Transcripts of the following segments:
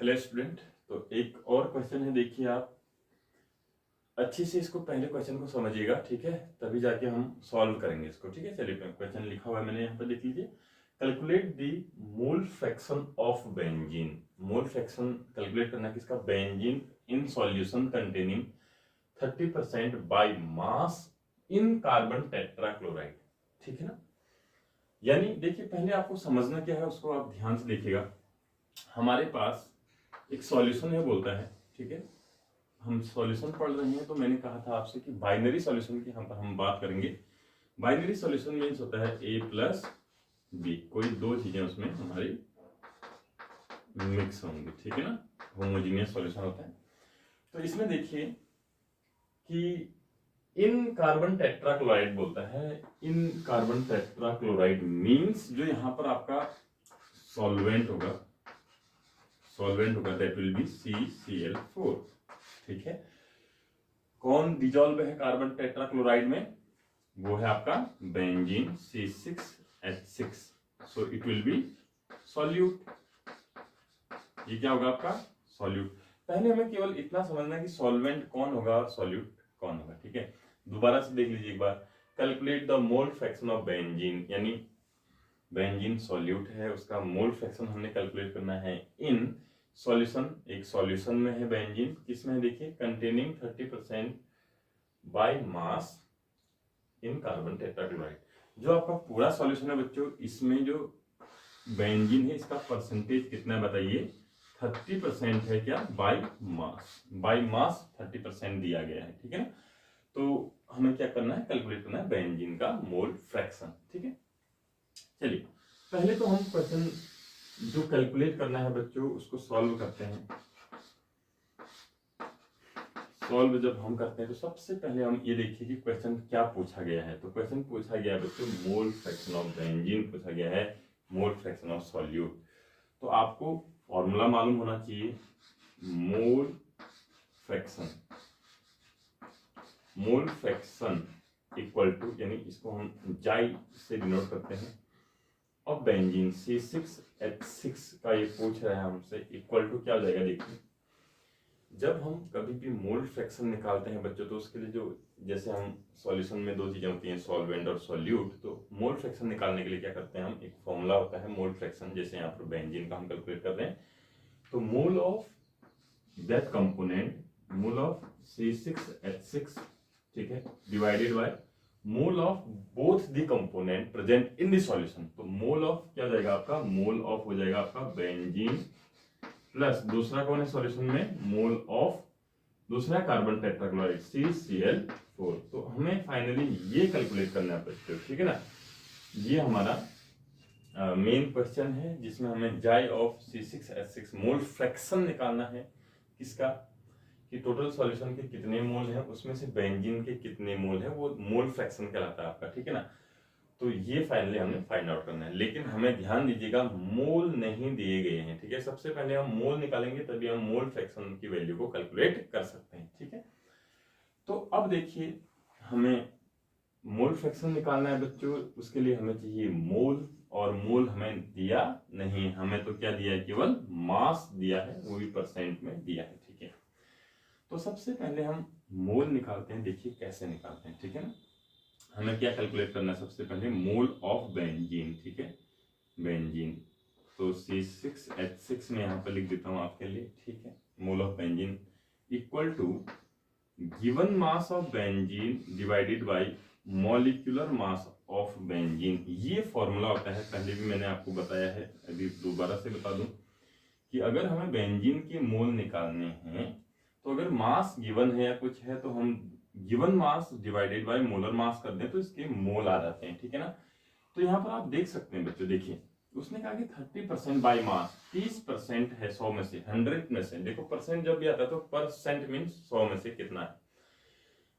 Hello student, तो एक और क्वेश्चन है। देखिए आप अच्छे से इसको पहले क्वेश्चन को समझिएगा, ठीक है, तभी जाके हम सॉल्व करेंगे इसको। ठीक है, चलिए क्वेश्चन लिखा हुआ है मैंने यहाँ पर, देख लीजिए। Calculate the mole fraction of benzene. Mole fraction calculate करना किसका? Benzene in solution containing 30% by mass in carbon tetrachloride. ठीक है ना। यानी देखिए पहले आपको समझना क्या है उसको आप ध्यान से देखिएगा। हमारे पास एक सॉल्यूशन है बोलता है, ठीक है, हम सॉल्यूशन पढ़ रहे हैं, तो मैंने कहा था आपसे कि बाइनरी सॉल्यूशन की हम बात करेंगे। बाइनरी सॉल्यूशन मीन्स होता है ए प्लस बी, कोई दो चीजें उसमें हमारी मिक्स होंगी, ठीक है ना, होमोजीनियस सॉल्यूशन होता है। तो इसमें देखिए कि इन कार्बन टेट्राक्लोराइड बोलता है। इन कार्बन टेट्राक्लोराइड मीन्स जो यहाँ पर आपका सॉल्वेंट होगा दैट विल बी CCl4। ठीक है, कौन डिजॉल्व है कार्बन टेट्राक्लोराइड में? वो है आपका benzene C6H6, so it will be solute. ये क्या होगा आपका? सॉल्यूट। पहले हमें केवल इतना समझना है कि सॉल्वेंट कौन होगा और सॉल्यूट कौन होगा। ठीक है, दोबारा से देख लीजिए एक बार। Calculate the mole fraction of benzene, यानी बेंजीन सॉल्यूट है, उसका मोल फ्रैक्शन हमने कैलकुलेट करना है इन सॉल्यूशन। एक सॉल्यूशन में है बेंजीन, किसमें है देखिए, containing 30% by mass in carbon tetrachloride. जो आपका पूरा सॉल्यूशन है बच्चों, इसमें जो बेंजीन है इसका परसेंटेज कितना है बताइए? 30% है क्या? बाय मास 30% दिया गया है। ठीक है ना, तो हमें क्या करना है? कैलकुलेट करना है बेंजीन का मोल फ्रैक्शन। ठीक है, चलिए पहले तो हम क्वेश्चन जो कैलकुलेट करना है बच्चों उसको सॉल्व करते हैं। सॉल्व जब हम करते हैं तो सबसे पहले हम ये देखिए कि क्वेश्चन क्या पूछा गया है। तो क्वेश्चन पूछा गया है बच्चों मोल फ्रैक्शन ऑफ बेंजीन, पूछा गया है मोल फ्रैक्शन ऑफ सॉल्यूट। तो आपको फॉर्मूला मालूम होना चाहिए। मोल फ्रैक्शन इक्वल टू, यानी इसको हम जाई से डिनोट करते हैं, और बेंजीन C6H6 का ये पूछ रहा है हमसे, इक्वल टू क्या हो जाएगा देखिए। जब हम कभी भी मोल फ्रैक्शन निकालते हैं बच्चों, तो उसके लिए जो, जैसे हम सॉल्यूशन में दो चीजें होती हैं, सॉल्वेंट और सॉल्यूट, तो मोल फ्रैक्शन निकालने के लिए क्या करते हैं हम? एक फॉर्मूला होता है मोल फ्रैक्शन। जैसे यहाँ पर बेंजीन का हम कैलकुलेट कर रहे हैं, तो mole of that component, mole of C6H6, ठीक है, divided by mole of both the component present in the solution. तो मोल ऑफ क्या हो जाएगा आपका? मोल ऑफ हो जाएगा आपका बेंजीन प्लस दूसरा कौन है सॉल्यूशन में? मोल ऑफ दूसरा कार्बन टेट्राक्लोराइड CCl4। तो हमें फाइनली ये कैलकुलेट करना है बच्चों, ठीक है ना। ये हमारा मेन क्वेश्चन है जिसमें हमें जाई ऑफ C6H6 मोल फ्रैक्शन निकालना है। किसका? कि टोटल सॉल्यूशन के कितने मोल हैं, उसमें से बेंजीन के कितने मोल हैं, वो मोल फ्रैक्शन कहलाता है आपका। ठीक है ना, तो ये फाइनली हमें फाइंड आउट करना है। लेकिन हमें ध्यान दीजिएगा मोल नहीं दिए गए हैं। ठीक है, सबसे पहले हम मोल निकालेंगे तभी हम मोल फ्रैक्शन की वैल्यू को कैलकुलेट कर सकते हैं। ठीक है, तो अब देखिए हमें मोल फ्रैक्शन निकालना है बच्चों, उसके लिए हमें चाहिए मोल, और मोल हमें दिया नहीं, हमें तो क्या दिया है? केवल मास दिया है, वो भी परसेंट में दिया है। ठीक है, तो सबसे पहले हम मोल निकालते हैं। देखिए कैसे निकालते हैं। ठीक है ना, हमें क्या कैलकुलेट करना है? सबसे पहले मोल ऑफ बेंजीन। ठीक है, बेंजीन, तो C6H6 में यहाँ पर लिख देता हूँ आपके लिए। ठीक है, mole of benzene equal to given mass of benzene divided by molecular mass of benzene. ये फॉर्मूला होता है, पहले भी मैंने आपको बताया है, अभी दोबारा से बता दूं कि अगर हमें बेंजीन के मोल निकालने हैं, तो अगर मास गिवन है या कुछ है, तो हम given mass divided by molar mass कर दें तो इसके मोल आ जाते हैं। ठीक है ना, तो यहाँ पर आप देख सकते हैं बच्चों, देखिए उसने कहा कि 30% बाय मास, 30% है 100 में से, 100 में से। देखो परसेंट जब भी आता है तो परसेंट मीन्स 100 में से कितना है।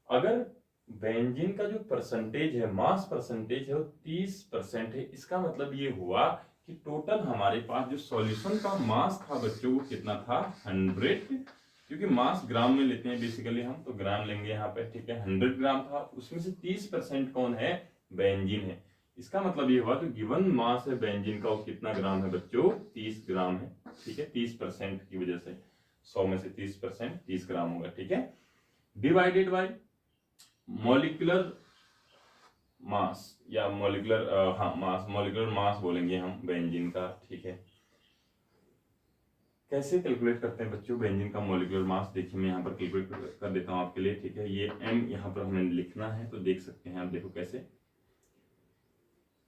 अगर बेंजीन का जो परसेंटेज है, मास परसेंटेज है, वो 30% है, इसका मतलब ये हुआ कि टोटल हमारे पास जो सॉल्यूशन का मास था बच्चों, वो कितना था? 100, क्योंकि मास ग्राम में लेते हैं बेसिकली हम, तो ग्राम लेंगे यहाँ पे। ठीक है, 100 ग्राम था, उसमें से 30% कौन है? बेंजीन है। इसका मतलब ये हुआ जो गिवन मास है बेंजीन का, वो कितना ग्राम है बच्चों? 30 ग्राम है। ठीक है, 30% की वजह से 100 में से 30% 30 ग्राम होगा, ठीक है। डिवाइडेड बाय मॉलिक्यूलर मास या मॉलिक्यूलर मास बोलेंगे हम बेंजीन का, ठीक है। कैसे कैलकुलेट करते हैं बच्चों बेंजीन का मॉलिक्यूलर मास? देखिए मैं यहाँ पर कैलकुलेट कर देता हूँ आपके लिए, ठीक है। ये m यहाँ पर हमें लिखना है, तो देख सकते हैं आप, देखो कैसे।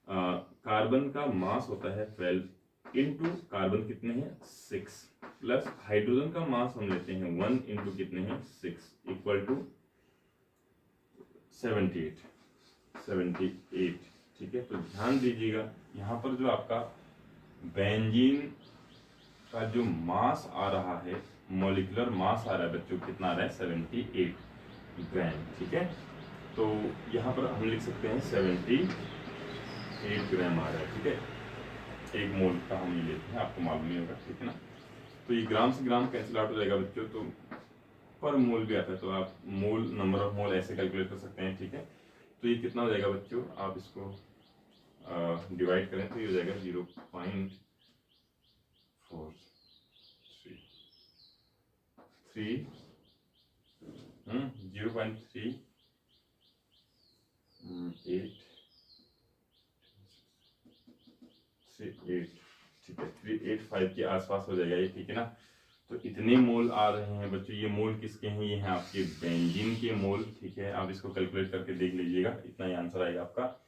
कार्बन का मास होता है 12 इंटू कार्बन कितने हैं 6 प्लस हाइड्रोजन का मास हम लेते हैं 1 इंटू कितने हैं 6 इक्वल टू 78, ठीक है। तो ध्यान दीजिएगा यहाँ पर जो आपका बेंजीन का जो मास आ रहा है, मॉलिक्यूलर मास आ रहा है बच्चों, कितना आ रहा है 78 ग्राम, ठीक है। तो यहाँ पर हम लिख सकते हैं 78 ग्राम आ रहा है, ठीक है। एक मोल का हम ये लेते हैं, आपको मालूम नहीं होगा, ठीक है ना। तो ये ग्राम से ग्राम कैंसिल आउट हो जाएगा बच्चों, तो पर मोल भी आता है, तो आप मोल नंबर ऑफ मोल ऐसे कैलकुलेट कर सकते हैं, ठीक है। तो ये कितना हो जाएगा बच्चों, आप इसको डिवाइड करें तो ये हो जाएगा 0.433 0.338 ठीक है, 385 के आसपास हो जाएगा ये, ठीक है ना। तो इतने मोल आ रहे हैं बच्चों, ये मोल किसके हैं? ये हैं आपके बेंजीन के मोल, ठीक है। आप इसको कैलकुलेट करके देख लीजिएगा, इतना ही आंसर आएगा आपका।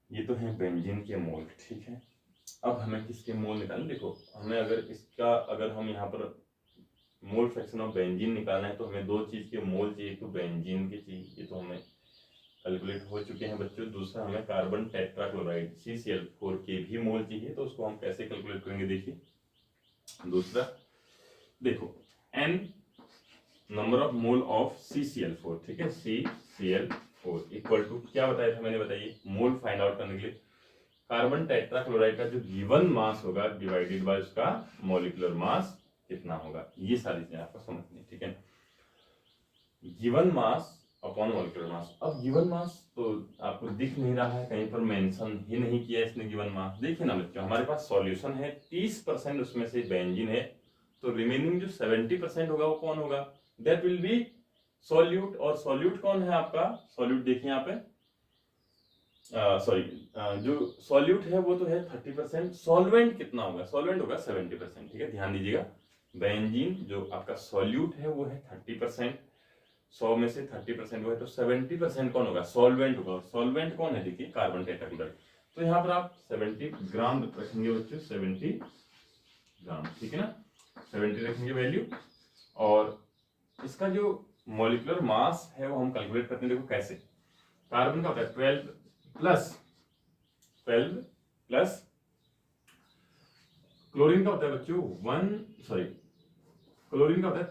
ये तो है बेंजीन के मोल, ठीक है। अब हमें किसके मोल निकालने, देखो हमें अगर हम यहाँ पर मोल फ्रैक्शन ऑफ बेंजीन निकालना है तो हमें दो चीज के मोल चाहिए, तो बेंजीन के चाहिए, ये तो हमें कैलकुलेट हो चुके हैं बच्चों। दूसरा हमें कार्बन टेट्राक्लोराइड CCl4 के भी मोल चाहिए, तो उसको हम कैसे कैलकुलेट करेंगे? देखिए दूसरा, देखो n number of mole of CCl4, ठीक है, CCl4 इक्वल टू क्या बताया था मैंने, बताइए मोल फाइंड आउट करने के लिए कार्बन टेट्राक्लोराइड का जो गिवन मास होगा डिवाइडेड बाय उसका मॉलिक्यूलर मास कितना होगा, ये सारी चीजें आपको समझनी है, ठीक है। Given mass upon molecular mass. अब गिवन मास तो आपको दिख नहीं रहा है, कहीं पर मेंशन ही नहीं किया इसने गिवन मास। देखिए ना बच्चों, हमारे पास सॉल्यूशन है 30% उसमें से बेंजीन है, तो रिमेनिंग जो 70% होगा वो कौन होगा? That will be solute. और सॉल्यूट कौन है आपका? सॉल्यूट देखिए यहाँ पे, जो सॉल्यूट है वो तो है 30%, सॉल्वेंट कितना होगा? सॉल्वेंट होगा 70%, ठीक है। ध्यान दीजिएगा, बेंजीन जो आपका सॉल्यूट है वो है 30%, 100 में से 30% वो है, तो 70% कौन होगा? सॉल्वेंट होगा। सॉल्वेंट कौन है? देखिए कार्बन टेट्राक्लोराइड। तो यहाँ पर आप 70 ग्राम रखेंगे बच्चों, 70 ग्राम, ठीक है ना, 70 रखेंगे वैल्यू। और इसका जो मॉलिक्यूलर मास है वो हम कैलकुलेट करते हैं, देखो कैसे। कार्बन का होता है 12 प्लस क्लोरीन का होता है बच्चों क्लोरीन का होता है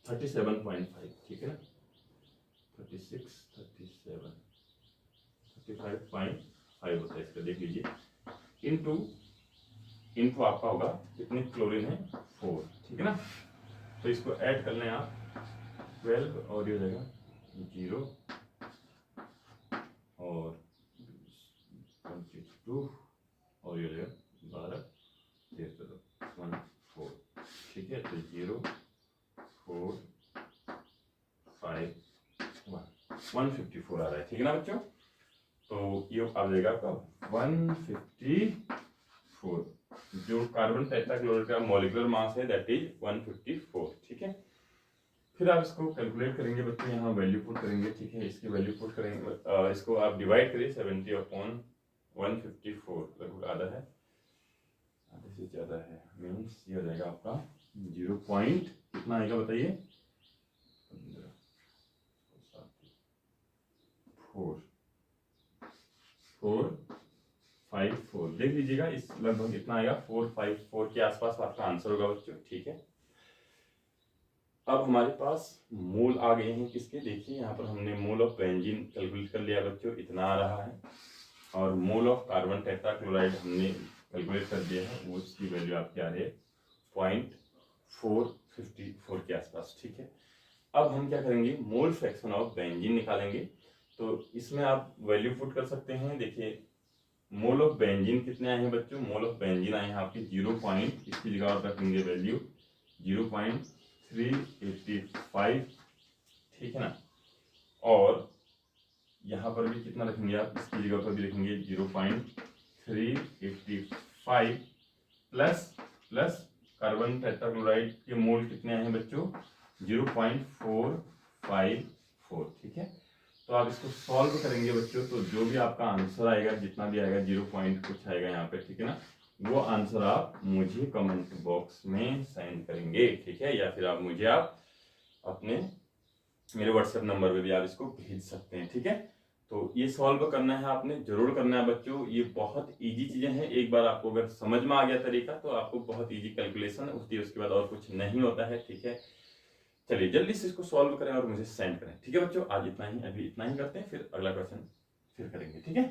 37.5, ठीक है ना, 35.5 होता है इसका, देख लीजिए। इनटू आपका होगा कितने क्लोरीन है 4, ठीक है ना। तो इसको ऐड कर लें आप 12 और ये हो जाएगा 0 और 22 और ये हो जाएगा 12 1 4, ठीक है। तो 0 4 5 1 154 आ रहा है, ठीक है ना बच्चों। तो ये आ जाएगा आपका 154, जो कार्बन टेट्राक्लोराइड का मॉलिक्यूलर मास है दैट इज 154, ठीक है। फिर आप इसको कैलकुलेट करेंगे बच्चों, यहाँ वैल्यू पुट करेंगे, ठीक है। इसकी वैल्यू पुट करेंगे, इसको आप डिवाइड करिए 70 अपॉन 154, लगभग आधा है, आधे से ज्यादा है, मीन्स ये हो जाएगा आपका 0 पॉइंट कितना आएगा बताइए, 454, देख लीजिएगा, इस लगभग इतना आएगा 454 के आसपास आपका आंसर होगा बच्चों, ठीक है। अब हमारे पास मोल आ गए हैं किसके, देखिए यहाँ पर हमने मोल ऑफ बेंजीन कैलकुलेट कर लिया बच्चों, इतना आ रहा है। और मोल ऑफ कार्बन टेट्राक्लोराइड हमने कैलकुलेट कर दिया है, वो उसकी वैल्यू आपकी आ रही है 0.454 के आसपास, ठीक है। अब हम क्या करेंगे, मोल फ्रैक्शन ऑफ बेंजीन निकालेंगे। तो इसमें आप वैल्यू पुट कर सकते हैं, देखिए मोल ऑफ बेंजीन कितने आए हैं बच्चों? मोल ऑफ बेंजीन आए हैं आपके 0. इसकी जगह आप रखेंगे वैल्यू 0.385, ठीक है ना। और यहाँ पर भी कितना रखेंगे आप? इसकी जगह पर भी रखेंगे 0.385 प्लस कार्बन टेट्राक्लोराइड के मोल कितने आए हैं बच्चों? 0.454, ठीक है। तो आप इसको सॉल्व करेंगे बच्चों, तो जो भी आपका आंसर आएगा, जितना भी आएगा 0 पॉइंट कुछ आएगा यहाँ पे, ठीक है ना, वो आंसर आप मुझे कमेंट बॉक्स में सेंड करेंगे, ठीक है। या फिर आप मुझे अपने मेरे व्हाट्सएप नंबर पे भी आप इसको भेज सकते हैं, ठीक है। तो ये सॉल्व करना है, आपने जरूर करना है बच्चों। ये बहुत इजी चीजें हैं, एक बार आपको अगर समझ में आ गया तरीका तो आपको बहुत इजी कैलकुलेशन होती है, उसके बाद और कुछ नहीं होता है, ठीक है। चलिए जल्दी से इसको सॉल्व करें और मुझे सेंड करें, ठीक है बच्चों। आज इतना ही, अभी इतना ही करते हैं, फिर अगला क्वेश्चन फिर करेंगे, ठीक है।